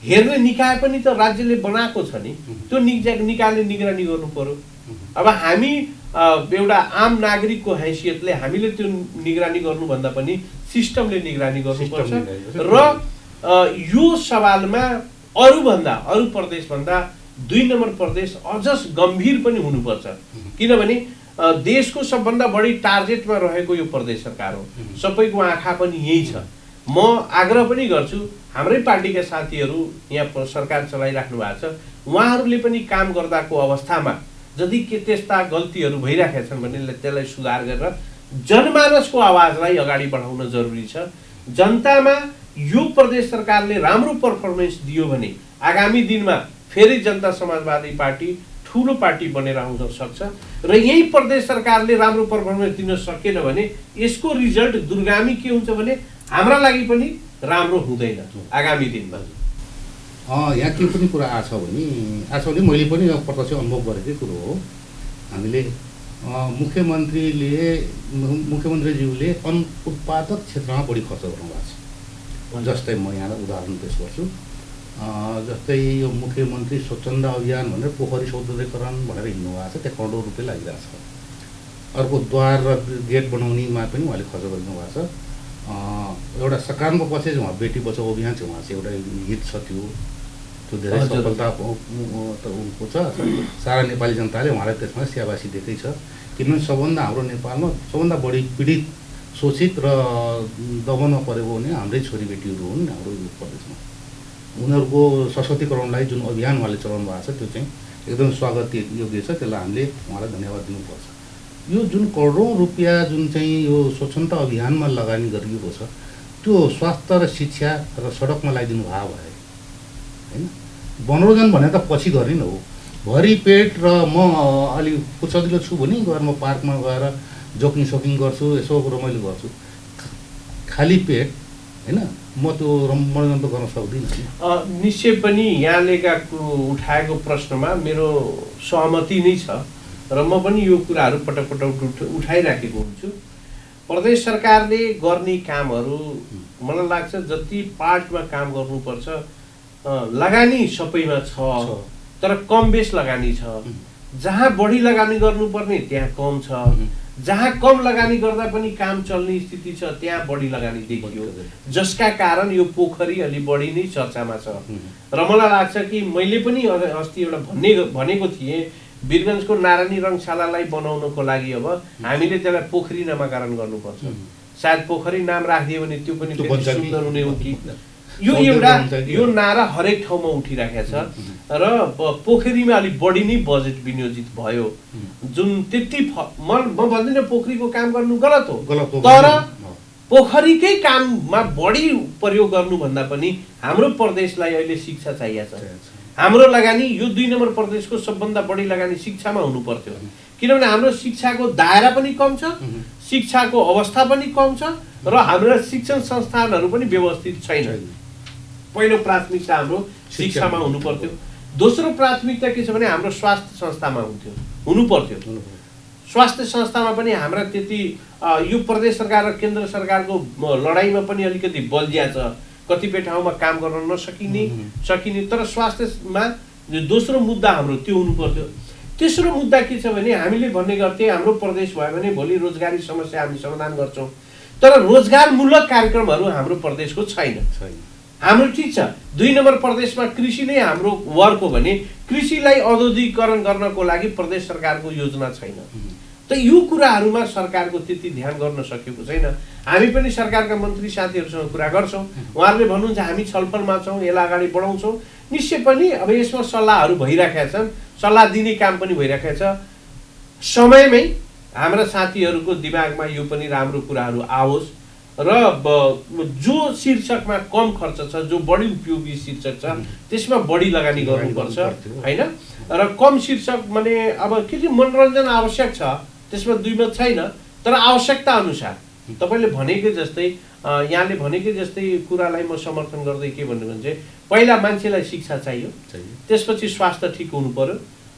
हेर्ने निकाय पनि त राज्यले बनाएको छ नि, त्यो निकायले निगरानी गर्नु पर्यो। अब हामी एउटा आम नागरिकको हैसियतले हामीले त्यो निगरानी गर्नुभन्दा पनि सिस्टमले निगरानी गर्नुपर्छ। र यो सवालमा अरू प्रदेशभन्दा 2 नम्बर प्रदेश अझ गम्भीर पनि हुनुपर्छ। किनभने देशको सबभन्दा बढी टार्गेटमा रहेको यो प्रदेश सरकार हो, सबैको आँखा पनि यही छ। म आग्रह पनि गर्छु हाम्रै पार्टीका साथीहरू यहाँ सरकार चलाइराख्नु भएको छ, उहाँहरूले पनि काम गर्दाको अवस्थामा यदि के त्यस्ता गल्तीहरू भइराखेका छन् भने त्यसलाई सुधार गरेर जनमानसको आवाजलाई अगाडि बढाउन जरुरी छ। जनतामा यो प्रदेश सरकारले राम्रो पर्फर्मेन्स दियो भने आगामी दिनमा फेरि जनता समाजवादी पार्टी ठुलो पार्टी बनेर आउन सक्छ। र यही प्रदेश सरकारले राम्रो पर्फर्मेन्स दिन सकेन भने यसको रिजल्ट दुर्गामी के हुन्छ भने हाम्रा लागि पनि राम्रो हुँदैन आगामी दिनमा। यहाँ के पनि कुरा आछ भने मैले पनि प्रत्यक्ष अनुभव गरेकै कुरो हो। हामीले मुख्यमन्त्रीज्यूले उत्पादक क्षेत्रमा बढी खर्च गर्नुभएको छ। जस्तै म यहाँ उदाहरण पेश गर्छु, जस्तै यो मुख्यमन्त्री स्वच्छन्द अभियान भनेर पोखरी सौन्दर्यकरण भनेर हिँड्नु भएको छ, त्यहाँ करोडौँ रुपियाँ लागिरहेको छ। अर्को द्वार र गेट बनाउनेमा पनि उहाँले खर्च गरिदिनु भएको छ। एउटा सकारात्मक पक्ष चाहिँ उहाँ बेटी बचाउ अभियान चाहिँ उहाँ चाहिँ एउटा हित छ, त्यो धेरै सफलता उनको छ। सारा नेपाली जनताले उहाँलाई त्यसमा स्याबासी दिएकै छ, किनभने सबभन्दा हाम्रो नेपालमा सबभन्दा बढी पीडित, शोषित र दमनमा परेको भने हाम्रै छोरीबेटीहरू हुन् हाम्रो यो प्रदेशमा। उनीहरूको सशक्तिकरणलाई जुन अभियान उहाँले चलाउनु भएको छ त्यो चाहिँ एकदम स्वागत योग्य छ, त्यसलाई हामीले उहाँलाई धन्यवाद दिनुपर्छ। यो जुन करोडौँ रुपियाँ जुन चाहिँ यो स्वच्छता अभियानमा लगानी गरिएको छ त्यो स्वास्थ्य र शिक्षा र सडकमा लगाइदिनु भएको भए होइन, मनोरञ्जन भने त पछि गर्ने न हो। भरि पेट र म अलि कुचदिलो छु भने गएर म पार्कमा गएर जोकिङ सोकिङ गर्छु, यसो रमाइलो गर्छु, खाली पेट होइन म त्यो मनोरञ्जन त गर्न सक्दिनँ। निश्चय पनि यहाँले उठाएको प्रश्नमा मेरो सहमति नै छ र म पनि यो कुराहरू पटक पटक उठाइराखेको हुन्छु। प्रदेश सरकारले गर्ने कामहरू मलाई लाग्छ जति पार्टमा काम गर्नुपर्छ लगानी सबैमा छ, तर कम बेस लगानी छ। जहाँ बढी लगानी गर्नुपर्ने त्यहाँ कम छ, जहाँ कम लगानी गर्दा पनि काम चल्ने स्थिति छ त्यहाँ बढी लगानी देखियो, जसका कारण यो पोखरी अलि बढी नै चर्चामा छ। र मलाई लाग्छ कि मैले पनि अस्ति एउटा भनेको थिएँ, वीरगञ्जको नारायणी रङशालालाई बनाउनको लागि अब हामीले त्यसलाई पोखरी नामाकरण गर्नुपर्छ। सायद पोखरी नाम राखिदियो भने त्यो पनि सुन्दर हुने हो कि यो एउटा यो नारा हरेक ठाउँमा उठिराखेको छ र पोखरीमा अलिक बढी नै बजेट विनियोजित भयो, जुन त्यति म भन्दिनँ पोखरीको काम गर्नु गलत हो, तर पोखरीकै काममा बढी प्रयोग गर्नुभन्दा पनि हाम्रो प्रदेशलाई अहिले शिक्षा चाहिएको छ। हाम्रो लगानी यो 2 नम्बर प्रदेशको सबभन्दा बढी लगानी शिक्षामा हुनु पर्थ्यो, किनभने हाम्रो शिक्षाको दायरा पनि कम छ, शिक्षाको अवस्था पनि कम छ र हाम्रो शिक्षण संस्थानहरू पनि व्यवस्थित छैन। पहिलो प्राथमिकता हाम्रो शिक्षामा हुनु पर्थ्यो। दोस्रो प्राथमिकता के छ भने हाम्रो स्वास्थ्य संस्थामा हुनु पर्थ्यो। स्वास्थ्य संस्थामा पनि हाम्रा त्यति यो प्रदेश सरकार र केन्द्र सरकारको लडाइँमा पनि अलिकति बलिया छ, कतिपय ठाउँमा काम गर्न सकिने, तर स्वास्थ्यमा दोस्रो मुद्दा हाम्रो त्यो हुनु पर्थ्यो। तेस्रो मुद्दा के छ भने हामीले भन्ने गर्थे हाम्रो प्रदेश भयो भने भोलि रोजगारी समस्या हामी समाधान गर्छौँ, तर रोजगारमूलक कार्यक्रमहरू हाम्रो प्रदेशको छैन। हाम्रो ठिक छ 2 नम्बर प्रदेशमा कृषि नै हाम्रो वर्क हो भने कृषिलाई औद्योगिकीकरण गर्नको लागि प्रदेश सरकारको योजना छैन। त यो कुराहरूमा सरकारको त्यति ध्यान गर्न सकेको छैन। हामी पनि सरकारका मन्त्री साथीहरूसँग कुरा गर्छौँ, उहाँहरूले भन्नुहुन्छ हामी छलफलमा छौँ, यसलाई अगाडि बढाउँछौँ। निश्चय पनि अब यसमा सल्लाहहरू भइराखेका छन्, सल्लाह दिने काम पनि भइराखेको छ। समयमै हाम्रा साथीहरूको दिमागमा यो पनि राम्रो कुराहरू आओस् र जो शीर्षकमा कम खर्च छ, जो बढी उपयोगी शीर्षक छ त्यसमा बढी लगानी गर्नुपर्छ हैन। र कम शीर्षक भने अब के मनोरञ्जन आवश्यक छ, त्यसमा दुई मत छैन, तर आवश्यकता अनुसार तपाईले भनेकै जस्तै यहाँले भनेकै जस्तै कुरालाई म समर्थन गर्दै के भन्नु भने चाहिँ पहिला मान्छेलाई शिक्षा चाहियो, त्यसपछि स्वास्थ्य ठिक हुनु पर्यो,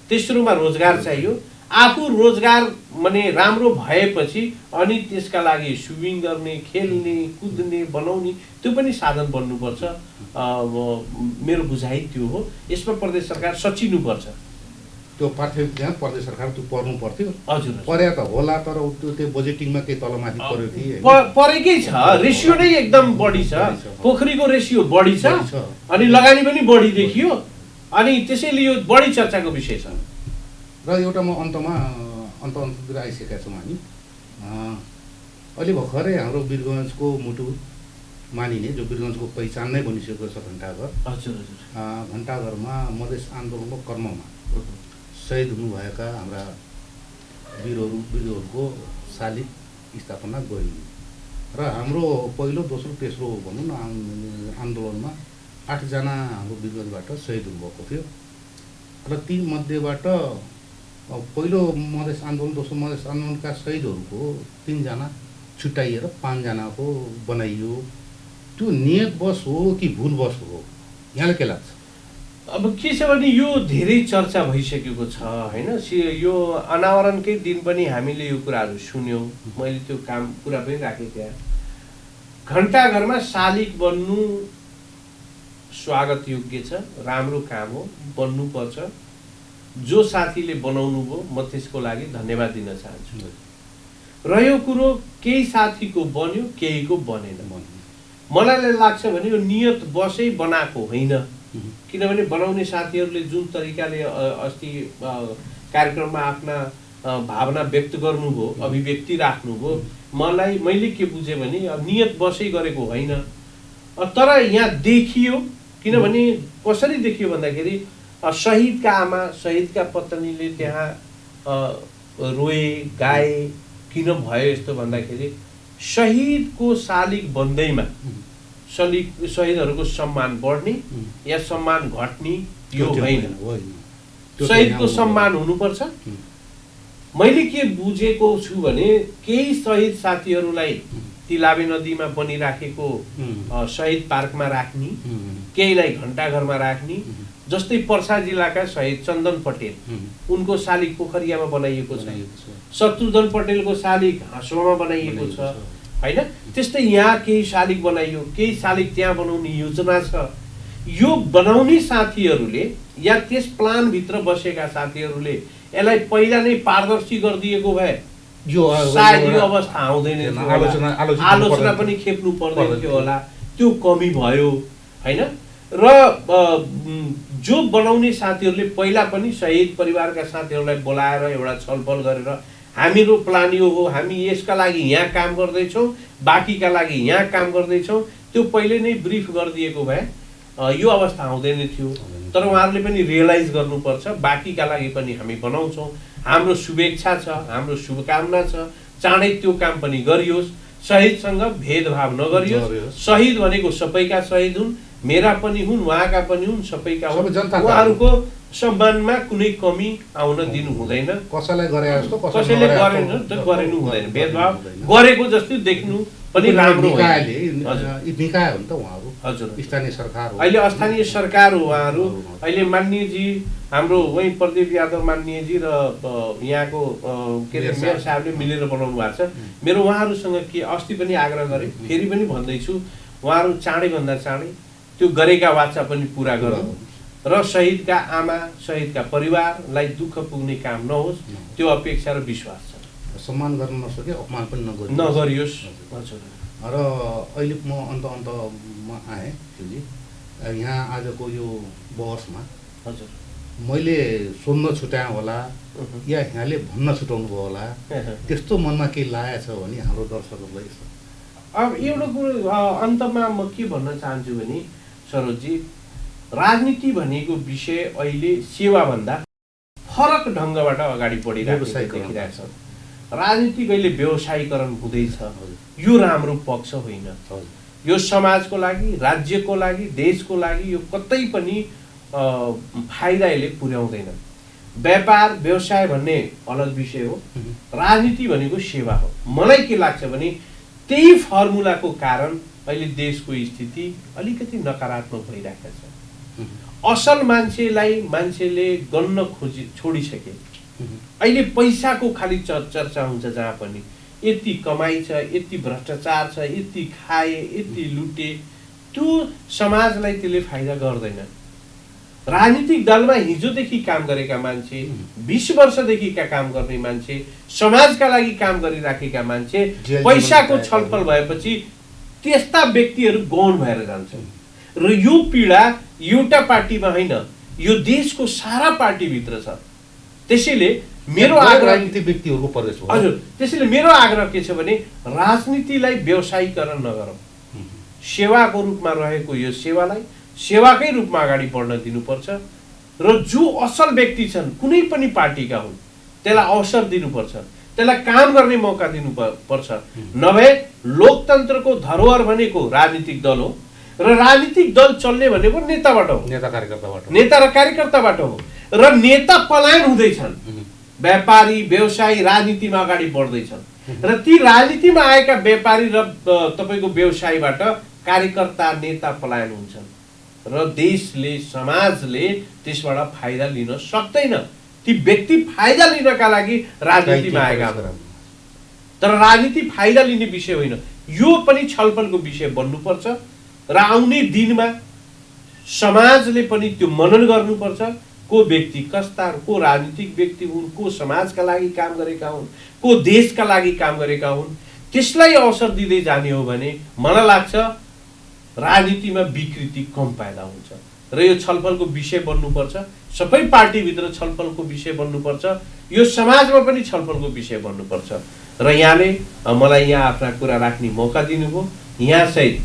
तेस्रोमा रोजगार चाहियो। आफू रोजगार माने राम्रो भएपछि अनि त्यसका लागि स्विमिङ गर्ने, खेल्ने, कुद्ने, बनाउने त्यो पनि साधन बन्नुपर्छ। मेरो बुझाइ त्यो हो। यसमा प्रदेश सरकार सचिनुपर्छ। त्यो प्राथमिकता प्रदेश सरकार त्यो पर्नु पर्थ्यो। हजुर पर्या त होला, तर त्यो बजेटिङमा केही तलमाथि पर्यो कि परेकै छ। रेसियो नै एकदम बढी छ, पोखरीको रेसियो बढी छ अनि लगानी पनि बढी देखियो, अनि त्यसैले यो बढी चर्चाको विषय छ। र एउटा म अन्ततिर आइसकेका छौँ हामी। अलि भर्खरै हाम्रो वीरगञ्जको मुटु मानिने, जो वीरगञ्जको पहिचान नै बनिसकेको छ घण्टाघर। हजुर हजुर। घण्टाघरमा मधेस आन्दोलनको कर्ममा शहीद हुनुभएका हाम्रा वीरहरूको शालिग स्थापना गरियो र हाम्रो पहिलो, दोस्रो, तेस्रो भनौँ न आन्दोलनमा 8 जना हाम्रो वीरगञ्जबाट शहीद हुनुभएको थियो र ती मध्येबाट पहिलो मधेस आन्दोलन, दोस्रो मधेस आन्दोलनका शहीदहरूको 3 जना छुट्याइएर 5 जनाको बनाइयो। त्यो नियतवश हो कि भुलवश हो, यहाँलाई के लाग्छ? अब के छ भने यो धेरै चर्चा भइसकेको छ हैन। यो अनावरणकै दिन पनि हामीले यो कुराहरू सुन्यौँ, मैले त्यो कुरा पनि राखेँ त्यहाँ। घण्टाघरमा शालिग बन्नु स्वागत योग्य छ, राम्रो काम हो, बन्नुपर्छ। जो साथीले बनाउनु भयो म त्यसको लागि धन्यवाद दिन चाहन्छु। रह्यो कुरो केही साथीको बन्यो, केहीको बनेन। मलाई लाग्छ भने यो नियत बसै बनाएको होइन, किनभने बनाउने साथीहरूले जुन तरिकाले अस्ति कार्यक्रममा आफ्ना भावना व्यक्त गर्नुभयो, अभिव्यक्ति राख्नुभयो, मैले के बुझेँ भने नियत बसै गरेको होइन। तर यहाँ देखियो, किनभने कसरी देखियो भन्दाखेरि शहीदका आमा, शहीदका पत्नीले त्यहाँ रोए, गाए। किन भयो यस्तो भन्दाखेरि शहीदको शालिग बन्दैमा शहीदहरूको सम्मान बढ्ने या सम्मान घट्ने यो होइन। शहीदको सम्मान हुनुपर्छ। मैले के बुझेको छु भने केही शहीद साथीहरूलाई तिलाबे नदीमा बनिराखेको शहीद पार्कमा राख्ने, केहीलाई घण्टाघरमा राख्ने। जस्तै पर्सा जिल्लाका शहीद चन्दन पटेल, उनको शालिग पोखरियामा बनाइएको छ। शत्रुघ्न पटेलको शालिग हाँसोमा बनाइएको छ, होइन? त्यस्तै यहाँ केही शालिग बनाइयो, केही शालिग त्यहाँ बनाउने योजना छ। यो बनाउने साथीहरूले या त्यस प्लानभित्र बसेका साथीहरूले यसलाई पहिला नै पारदर्शी गरिदिएको भए सायद यो अवस्था आउँदैन थियो, आलोचना पनि खेप्नु पर्दैन थियो होला। त्यो कमी भयो, होइन? र जो बनाउने साथीहरूले पहिला पनि शहीद परिवारका साथीहरूलाई बोलाएर एउटा छलफल गरेर हाम्रो प्लान यो हो, हामी यसका लागि यहाँ काम गर्दैछौँ, बाँकीका लागि यहाँ काम गर्दैछौँ, त्यो पहिले नै ब्रिफ गरिदिएको भए यो अवस्था आउँदैन थियो। तर उहाँहरूले पनि रियलाइज गर्नुपर्छ, बाँकीका लागि पनि हामी बनाउँछौँ, हाम्रो शुभेच्छा छ, हाम्रो शुभकामना छ, चाँडै त्यो काम पनि गरियोस्, शहीदसँग भेदभाव नगरियोस्। शहीद भनेको सबैका शहीद हुन्, मेरा पनि हुन्, उहाँका पनि हुन्, सबैका हुन्। उहाँहरूको सम्मानमा कुनै कमी आउन दिनु हुँदैन। कसैलाई गरे जस्तो कसैले गरेनु हुँदैन। भेदभाव गरेको जस्तो देख्नु पनि राम्रो होइन। निकाय हो नि त उहाँहरू। हजुर, स्थानीय सरकार हो। अहिले स्थानीय सरकार हो उहाँहरू। अहिले माननीयजी हाम्रो वही प्रदीप यादव माननीयजी र यहाँको के अरे मेयर साहबले मिलेर बनाउनु भएको छ। मेरो उहाँहरूसँग के अस्ति पनि आग्रह गरेँ, फेरि पनि भन्दैछु, उहाँहरू चाँडैभन्दा चाँडै त्यो गरेका वाचा पनि पुरा गरौँ र शहीदका आमा, शहीदका परिवारलाई दुःख पुग्ने काम नहोस्, त्यो अपेक्षा र विश्वास छ। सम्मान गर्न नसके अपमान पनि नगरियोस्। हजुर। र अहिले म अन्तमा आएँ जी, यहाँ आजको यो बहसमा हजुर मैले सोध्न छुट्याएँ होला या यहाँले भन्न छुटाउनु भयो होला, त्यस्तो मनमा केही लागेको छ भने हाम्रो दर्शकहरूलाई अब एउटा कुरो अन्तमा म के भन्न चाहन्छु भने सरोजजी, राजनीति भनेको विषय अहिले सेवाभन्दा फरक ढङ्गबाट अगाडि बढिरहेको देखिरहेको छ। राजनीति कहिले व्यवसायीकरण हुँदैछ, यो राम्रो पक्ष होइन। यो समाजको लागि, राज्यको लागि, देशको लागि यो कतै पनि फाइदा यसले पुर्याउँदैन। व्यापार व्यवसाय भन्ने अलग विषय हो, राजनीति भनेको सेवा हो। मलाई के लाग्छ भने त्यही फर्मुलाको कारण अहिले देशको स्थिति अलिकति नकारात्मक भइरहेको छ। असल मान्छेलाई मान्छेले गन्न छोडिसके। अहिले पैसाको खाली चर्चा हुन्छ, जहाँ पनि यति कमाइ छ, यति भ्रष्टाचार छ, यति खाए, यति लुटे, त्यो समाजलाई त्यसले फाइदा गर्दैन। राजनीतिक दलमा हिजोदेखि काम गरेका मान्छे, 20 वर्षदेखिका काम गर्ने मान्छे, समाजका लागि काम गरिराखेका मान्छे, पैसाको छलफल भएपछि त्यस्ता व्यक्तिहरू गौण भएर जान्छन्। र यो पीडा एउटा पार्टीमा होइन, यो देशको सारा पार्टीभित्र छ। त्यसैले मेरो आग्रह राजनीतिक व्यक्तिहरूको प्रदेश हो। हजुर, त्यसैले मेरो आग्रह के छ भने राजनीतिलाई व्यवसायीकरण नगरौँ। सेवाको रूपमा रहेको यो सेवालाई सेवाकै रूपमा अगाडि बढ्न दिनुपर्छ र जो असल व्यक्ति छन्, कुनै पनि पार्टीका हुन्, त्यसलाई अवसर दिनुपर्छ, त्यसलाई काम गर्ने मौका दिनुपर्छ। नभए लोकतन्त्रको धरोहर भनेको राजनीतिक दल हो र राजनीतिक दल चल्ने भनेको नेताबाट हो, नेता र कार्यकर्ताबाट हो। र नेता पलायन हुँदैछन्, व्यापारी व्यवसायी राजनीतिमा अगाडि बढ्दैछन् र ती राजनीतिमा आएका व्यापारी र तपाईँको व्यवसायीबाट कार्यकर्ता नेता पलायन हुन्छन् र देशले समाजले त्यसबाट फाइदा लिन सक्दैन। ती व्यक्ति फाइदा लिनका लागि राजनीतिमा आएका हुन्, तर राजनीति फाइदा लिने विषय होइन। यो पनि छलफलको विषय बन्नुपर्छ र आउने दिनमा समाजले पनि त्यो मनन गर्नुपर्छ। को व्यक्ति कस्ता, को राजनीतिक व्यक्ति हुन्, को समाजका लागि काम गरेका हुन्, को देशका लागि काम गरेका हुन्, त्यसलाई अवसर दिँदै जाने हो भने मलाई लाग्छ राजनीतिमा विकृति कम पैदा हुन्छ र यो छलफलको विषय बन्नुपर्छ। सबै पार्टीभित्र छलफलको विषय बन्नुपर्छ, यो समाजमा पनि छलफलको विषय बन्नुपर्छ। र यहाँले मलाई यहाँ आफ्ना कुरा राख्ने मौका दिनुभयो। यहाँ सहित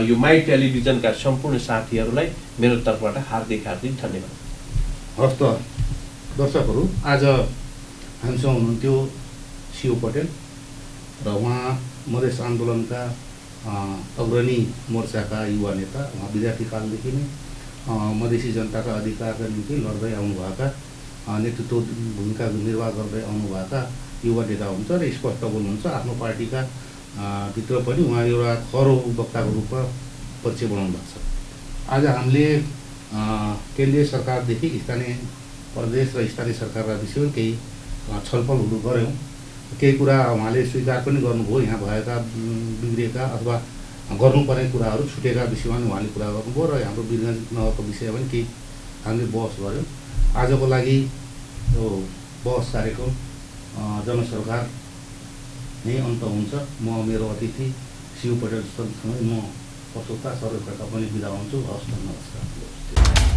यो माई टेलिभिजनका सम्पूर्ण साथीहरूलाई मेरो तर्फबाट हार्दिक हार्दिक धन्यवाद। हस्त दर्शकहरू, आज हामीसँग हुनुहुन्थ्यो शिव पटेल र उहाँ मधेस आन्दोलनका अग्रणी मोर्चाका युवा नेता। उहाँ विद्यार्थी कालदेखि नै मधेसी जनताका अधिकारका निम्ति लड्दै आउनुभएका, नेतृत्व भूमिका निर्वाह गर्दै आउनुभएका युवा नेता हुन्छ र स्पष्ट बोल्नुहुन्छ। आफ्नो पार्टीका भित्र पनि उहाँ एउटा खरो वक्ताको रूपमा परिचय बनाउनु भएको छ। आज हामीले केन्द्रीय सरकारदेखि स्थानीय प्रदेश र स्थानीय सरकारका विषयमा केही छलफलहरू गऱ्यौँ। केही कुरा उहाँले स्वीकार पनि गर्नुभयो, यहाँ भएका बिग्रिएका अथवा गर्नुपर्ने कुराहरू छुटेका विषयमा पनि उहाँले कुरा गर्नुभयो र हाम्रो विरगञ्जनको विषयमा पनि केही हामीले बहस गऱ्यौँ। आजको लागि यो बहस कार्यक्रम जनसरकार नै अन्त हुन्छ। म मेरो अतिथि शिव पटेलसँगै म पशुता सर्वप्रका पनि बिदा हुन्छु। हवस्, नमस्कार।